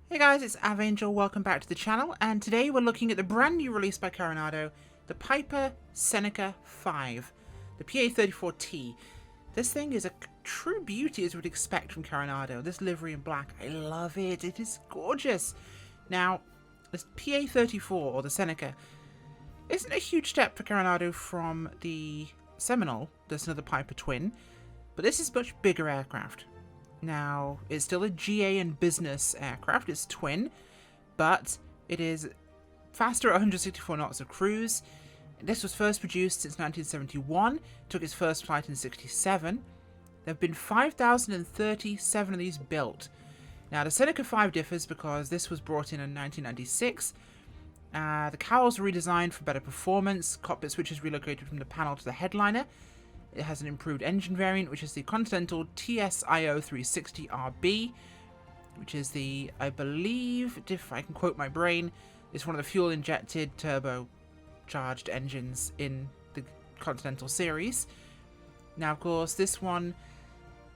Hey guys, it's Avangel, welcome back to the channel, and today we're looking at the brand new release by Carenado, the Piper Seneca V, the PA34T. This thing is a true beauty as you would expect from Carenado. This livery in black, I love it, it is gorgeous. Now, this PA34, or the Seneca, isn't a huge step for Carenado from the Seminole, there's another Piper twin, but this is a much bigger aircraft. Now, it's still a GA and business aircraft, it's twin, but it is faster at 164 knots of cruise. This was first produced since 1971, took its first flight in 67. There have been 5,037 of these built. Now, the Seneca V differs because this was brought in 1996. The cowls were redesigned for better performance, cockpit switches relocated from the panel to the headliner. It has an improved engine variant, which is the Continental TSIO 360RB, which is the, I believe, if I can quote my brain, it's one of the fuel-injected turbo-charged engines in the Continental series. Now, of course, this one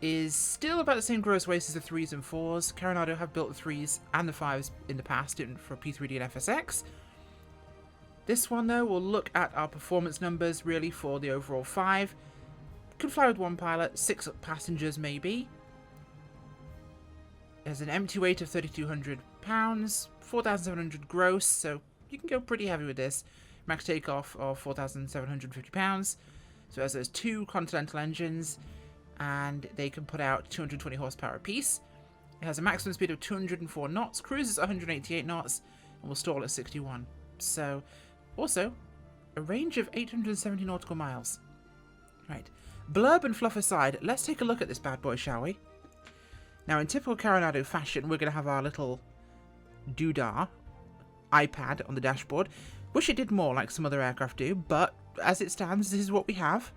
is still about the same gross weight as the 3s and 4s. Carenado have built the 3s and the 5s in the past for P3D and FSX. This one, though, will look at our performance numbers, really, for the overall 5. Can fly with one pilot, 6 passengers maybe. It has an empty weight of 3,200 pounds, 4,700 gross, so you can go pretty heavy with this. Max takeoff of 4,750 pounds. So it has those 2 Continental engines, and they can put out 220 horsepower apiece. It has a maximum speed of 204 knots, cruises at 188 knots, and will stall at 61. So, also, a range of 870 nautical miles. Right. Blurb and fluff aside, let's take a look at this bad boy, shall we? Now, in typical Carenado fashion, we're going to have our little doodah iPad on the dashboard. Wish it did more like some other aircraft do, but as it stands, this is what we have.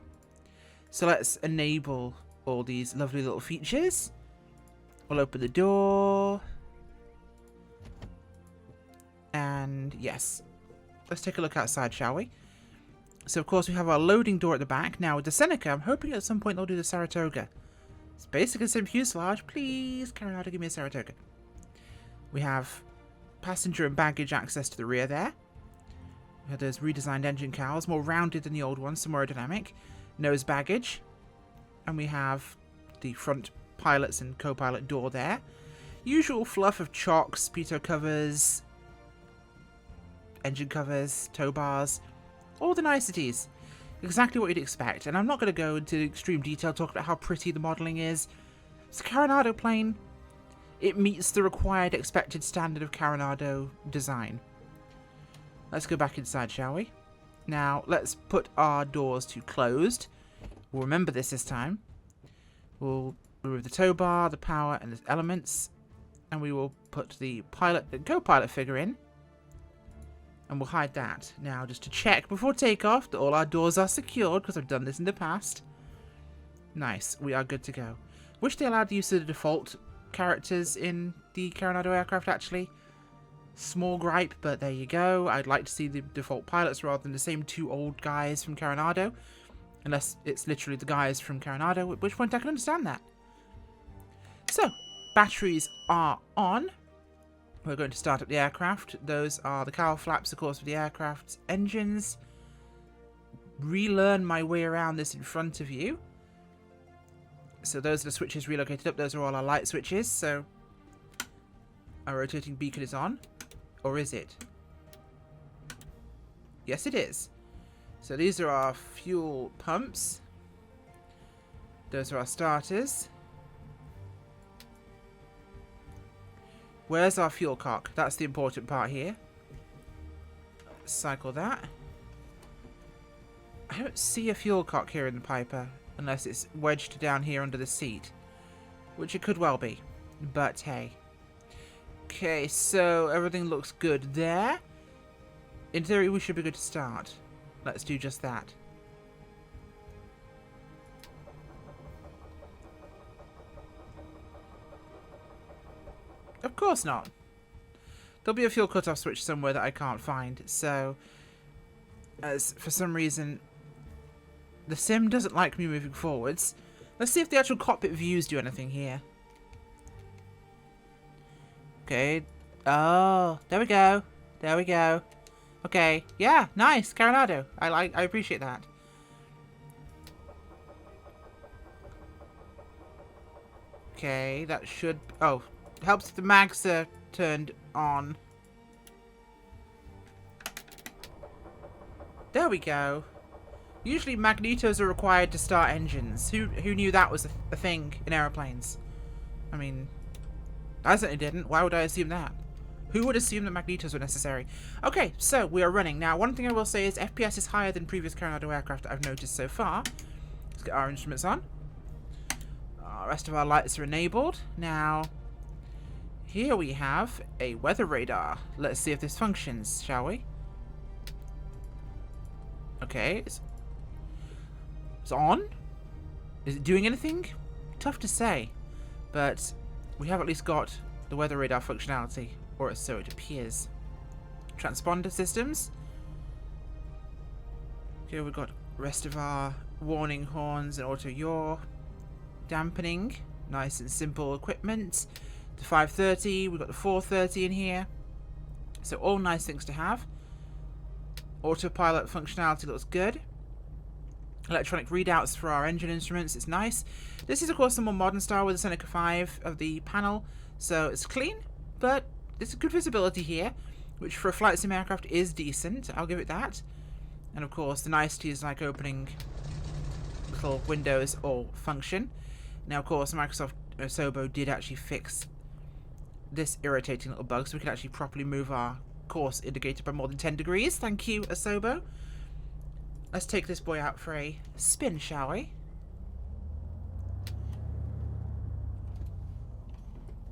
So let's enable all these lovely little features. We'll open the door. And yes, let's take a look outside, shall we? So, of course, we have our loading door at the back. Now, with the Seneca, I'm hoping at some point they'll do the Saratoga. It's basically the same fuselage. Please, Carenado, give me a Saratoga. We have passenger and baggage access to the rear there. We have those redesigned engine cowls, more rounded than the old ones, some more aerodynamic. Nose baggage. And we have the front pilot's and co-pilot door there. Usual fluff of chocks, pitot covers, engine covers, tow bars. All the niceties. Exactly what you'd expect. And I'm not going to go into extreme detail talk about how pretty the modelling is. It's a Carenado plane. It meets the required expected standard of Carenado design. Let's go back inside, shall we? Now, let's put our doors to closed. We'll remember this time. We'll remove the tow bar, the power, and the elements. And we will put the pilot and co-pilot figure in. And we'll hide that. Now, just to check before takeoff that all our doors are secured, because I've done this in the past. Nice, we are good to go. Wish they allowed the use of the default characters in the Carenado aircraft, actually. Small gripe, but there you go. I'd like to see the default pilots rather than the same 2 old guys from Carenado. Unless it's literally the guys from Carenado, at which point I can understand that. So, batteries are on. We're going to start up the aircraft. Those are the cowl flaps, of course, for the aircraft's engines. Relearn my way around this in front of you. So those are the switches relocated up. Those are all our light switches. So our rotating beacon is on. Or is it? Yes, it is. So these are our fuel pumps. Those are our starters. Where's our fuel cock? That's the important part here. Cycle that. I don't see a fuel cock here in the Piper, unless it's wedged down here under the seat. Which it could well be. But hey. Okay, so everything looks good there. In theory, we should be good to start. Let's do just that. Of course not. There'll be a fuel cutoff switch somewhere that I can't find, so as for some reason the sim doesn't like me moving forwards. Let's see if the actual cockpit views do anything here. Okay, Oh, there we go. There we go. Okay. Yeah, nice. Carenado. I appreciate that. Okay, that should... Oh, helps if the mags are turned on. There we go. Usually magnetos are required to start engines. Who knew that was a thing in aeroplanes? I mean, I certainly didn't. Why would I assume that? Who would assume that magnetos were necessary? Okay, so we are running. Now, one thing I will say is FPS is higher than previous Carenado aircraft that I've noticed so far. Let's get our instruments on. The rest of our lights are enabled. Now, here we have a weather radar. Let's see if this functions, shall we? Okay, it's on. Is it doing anything? Tough to say, but we have at least got the weather radar functionality, or so it appears. Transponder systems. Okay, we've got the rest of our warning horns and auto yaw. Dampening, nice and simple equipment. The 530, we've got the 430 in here. So all nice things to have. Autopilot functionality looks good. Electronic readouts for our engine instruments, it's nice. This is of course the more modern style with the Seneca V of the panel. So it's clean, but it's good visibility here, which for a flight sim aircraft is decent, I'll give it that. And of course the niceties like opening little windows all function. Now, of course, Microsoft Osobo did actually fix this irritating little bug, so we can actually properly move our course indicator by more than 10 degrees. Thank you, Osobo. Let's take this boy out for a spin, shall we?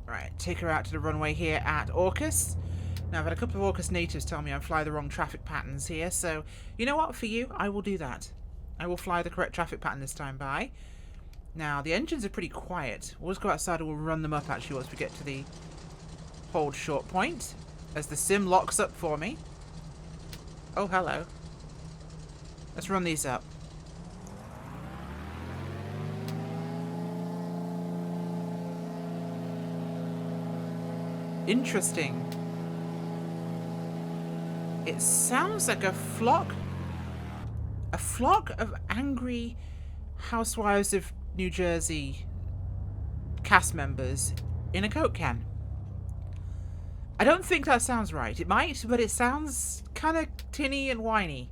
Right, take her out to the runway here at AUKUS. Now, I've had a couple of AUKUS natives tell me I'm flying the wrong traffic patterns here, so you know what? For you, I will do that. I will fly the correct traffic pattern this time by. Now, the engines are pretty quiet. We'll just go outside and we'll run them up, actually, once we get to the hold short point. As the sim locks up for me. Oh, hello. Let's run these up. Interesting. It sounds like a flock of angry housewives of New Jersey cast members in a Coke can. I don't think that sounds right. It might, but it sounds kind of tinny and whiny.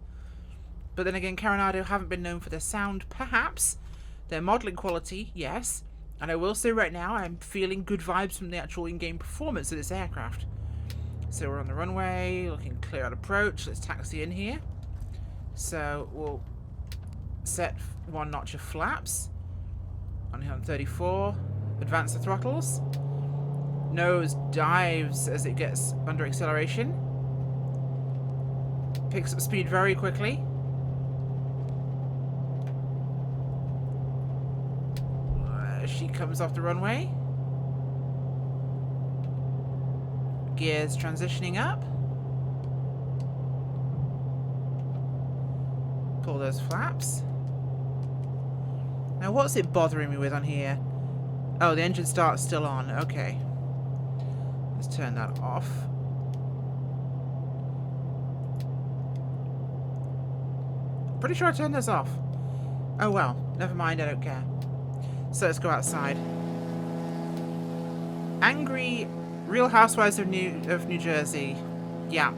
But then again, Carenado haven't been known for their sound, perhaps. Their modelling quality, yes. And I will say right now, I'm feeling good vibes from the actual in-game performance of this aircraft. So we're on the runway, looking clear at approach. Let's taxi in here. So we'll set one notch of flaps. On 34, advance the throttles. Nose dives as it gets under acceleration. Picks up speed very quickly. She comes off the runway. Gears transitioning up. Pull those flaps. Now what's it bothering me with on here? Oh, the engine start's still on. Okay. Let's turn that off. Pretty sure I turned this off. Oh well, never mind, I don't care. So let's go outside. Angry Real Housewives of New Jersey. Yeah.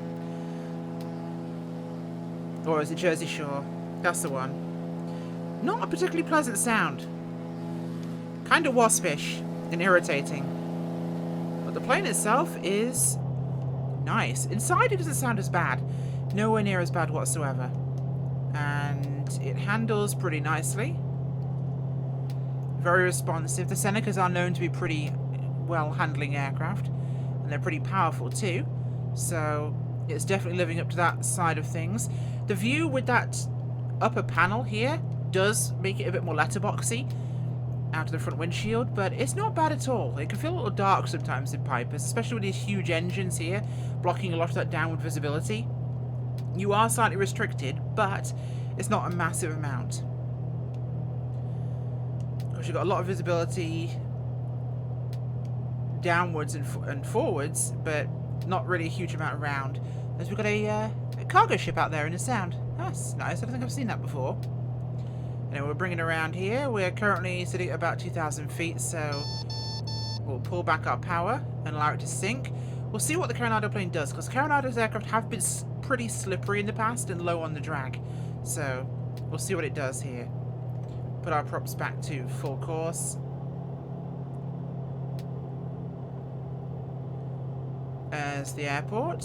Or is it Jersey Shore? That's the one. Not a particularly pleasant sound. Kind of waspish and irritating. But the plane itself is nice. Inside it doesn't sound as bad. Nowhere near as bad whatsoever. And it handles pretty nicely. Very responsive. The Senecas are known to be pretty well handling aircraft. And they're pretty powerful too. So it's definitely living up to that side of things. The view with that upper panel here does make it a bit more letterboxy out of the front windshield, but it's not bad at all. It can feel a little dark sometimes in Pipers, especially with these huge engines here blocking a lot of that downward visibility. You are slightly restricted, but it's not a massive amount. You've got a lot of visibility downwards and forwards, but not really a huge amount around. As we've got a cargo ship out there in the Sound. That's nice. I don't think I've seen that before. Anyway, we're bringing it around here. We're currently sitting at about 2,000 feet, so we'll pull back our power and allow it to sink. We'll see what the Carenado plane does, because Carenado's aircraft have been pretty slippery in the past and low on the drag. So we'll see what it does here. Put our props back to full course. As the airport.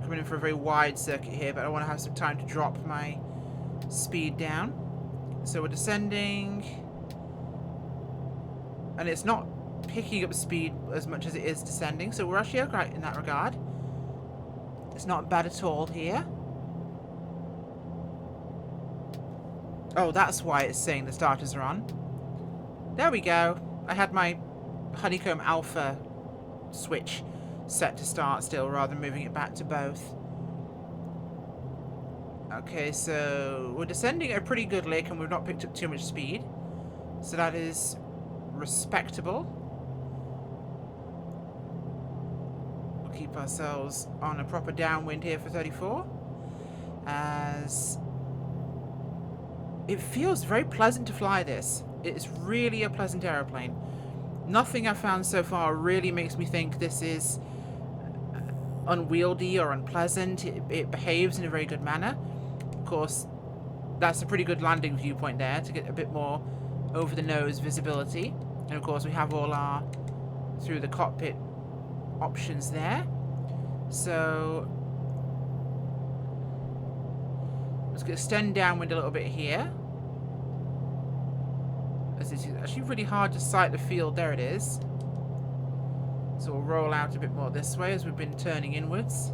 Coming in for a very wide circuit here, but I want to have some time to drop my speed down. So we're descending. And it's not picking up speed as much as it is descending, so we're actually okay in that regard. It's not bad at all here. Oh, that's why it's saying the starters are on. There we go. I had my Honeycomb Alpha switch set to start still, rather than moving it back to both. Okay, so we're descending at a pretty good lick and we've not picked up too much speed. So that is respectable. We'll keep ourselves on a proper downwind here for 34. As it feels very pleasant to fly this. It's really a pleasant aeroplane. Nothing I've found so far really makes me think this is unwieldy or unpleasant. It behaves in a very good manner. Of course, that's a pretty good landing viewpoint there to get a bit more over the nose visibility. And of course we have all our through the cockpit options there. So let's extend downwind a little bit here. As it's actually really hard to sight the field. There it is. So we'll roll out a bit more this way as we've been turning inwards.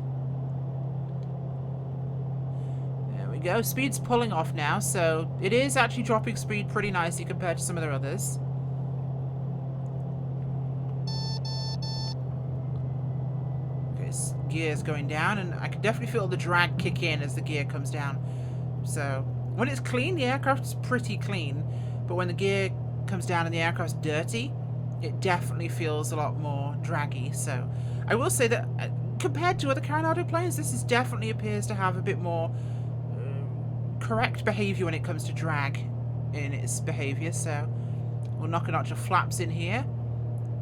There we go. Speed's pulling off now, so it is actually dropping speed pretty nicely compared to some of the others. Okay, gear's going down, and I can definitely feel the drag kick in as the gear comes down. So when it's clean, the aircraft's pretty clean, but when the gear comes down and the aircraft's dirty, it definitely feels a lot more draggy. So I will say that compared to other Carenado planes, this definitely appears to have a bit more correct behavior when it comes to drag in its behavior. So we'll knock a notch of flaps in here,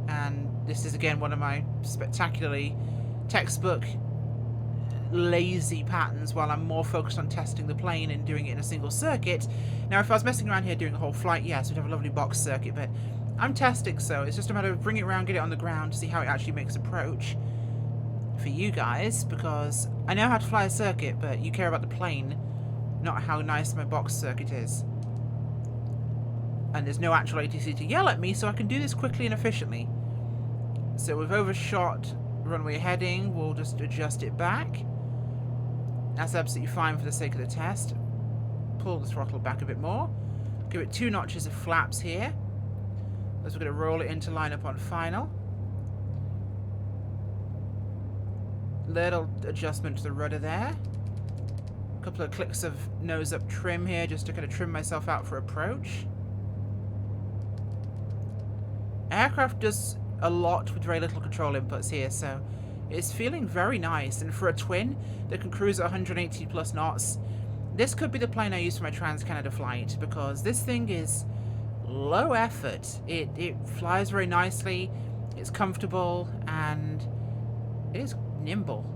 and this is again one of my spectacularly textbook lazy patterns while I'm more focused on testing the plane and doing it in a single circuit. Now if I was messing around here doing a whole flight, yes, we'd have a lovely box circuit, but I'm testing, so it's just a matter of bringing it around, get it on the ground to see how it actually makes approach for you guys, because I know how to fly a circuit, but you care about the plane, not how nice my box circuit is. And there's no actual ATC to yell at me, so I can do this quickly and efficiently. So we've overshot runway heading, we'll just adjust it back. That's absolutely fine for the sake of the test. Pull the throttle back a bit more. Give it 2 notches of flaps here. As we're going to roll it into line up on final. Little adjustment to the rudder there. A couple of clicks of nose up trim here just to kind of trim myself out for approach. Aircraft does a lot with very little control inputs here, so it's feeling very nice. And for a twin that can cruise at 180 plus knots, this could be the plane I use for my Trans-Canada flight, because this thing is low effort. It flies very nicely, it's comfortable, and it is nimble.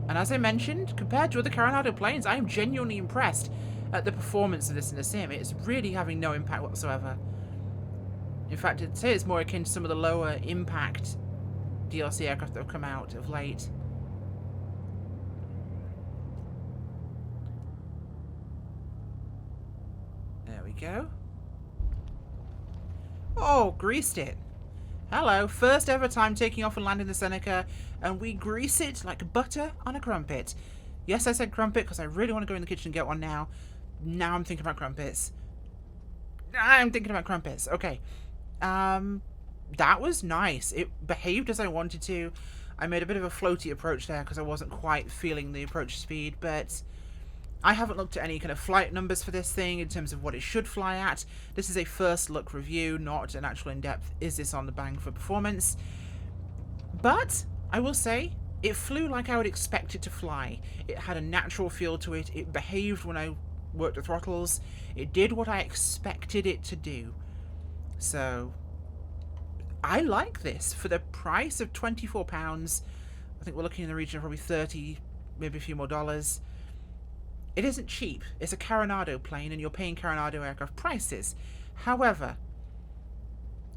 And as I mentioned, compared to other Carenado planes, I am genuinely impressed at the performance of this in the sim. It's really having no impact whatsoever. In fact, I'd say it's more akin to some of the lower impact DLC aircraft that have come out of late. There we go. Oh, greased it. Hello, first ever time taking off and landing the Seneca, and we grease it like butter on a crumpet. Yes, I said crumpet because I really want to go in the kitchen and get one now. Now I'm thinking about crumpets. Okay. That was nice. It behaved as I wanted to. I made a bit of a floaty approach there because I wasn't quite feeling the approach speed, but I haven't looked at any kind of flight numbers for this thing in terms of what it should fly at. This is a first look review, not an actual in-depth, is this on the bang for performance? But I will say, it flew like I would expect it to fly. It had a natural feel to it. It behaved when I worked the throttles. It did what I expected it to do. So I like this. For the price of £24, I think we're looking in the region of probably 30, maybe a few more dollars. It isn't cheap. It's a Carenado plane, and you're paying Carenado aircraft prices. However,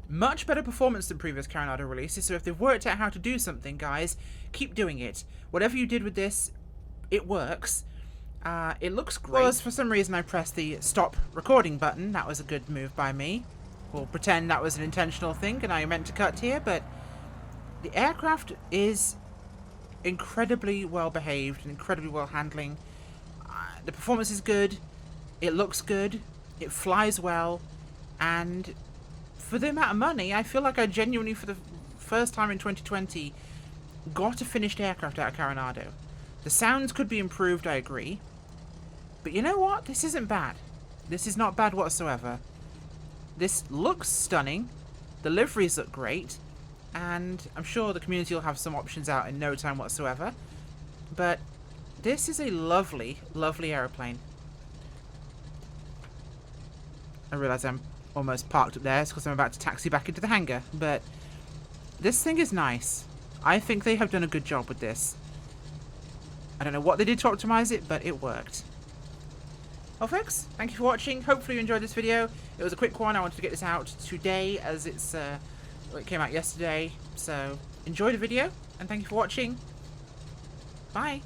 much better performance than previous Carenado releases, so if they've worked out how to do something, guys, keep doing it. Whatever you did with this, it works. It looks great. Well, for some reason I pressed the stop recording button. That was a good move by me. We'll pretend that was an intentional thing and I meant to cut here, but the aircraft is incredibly well behaved and incredibly well handling. The performance is good, it looks good, it flies well, and for the amount of money, I feel like I genuinely, for the first time in 2020, got a finished aircraft out of Carenado. The sounds could be improved, I agree. But you know what? This isn't bad. This is not bad whatsoever. This looks stunning. The liveries look great. And I'm sure the community will have some options out in no time whatsoever. But this is a lovely, lovely aeroplane. I realise I'm almost parked up there. It's because I'm about to taxi back into the hangar. But this thing is nice. I think they have done a good job with this. I don't know what they did to optimize it, but it worked. Well, folks, thank you for watching. Hopefully you enjoyed this video. It was a quick one. I wanted to get this out today as it came out yesterday. So enjoy the video, and thank you for watching. Bye.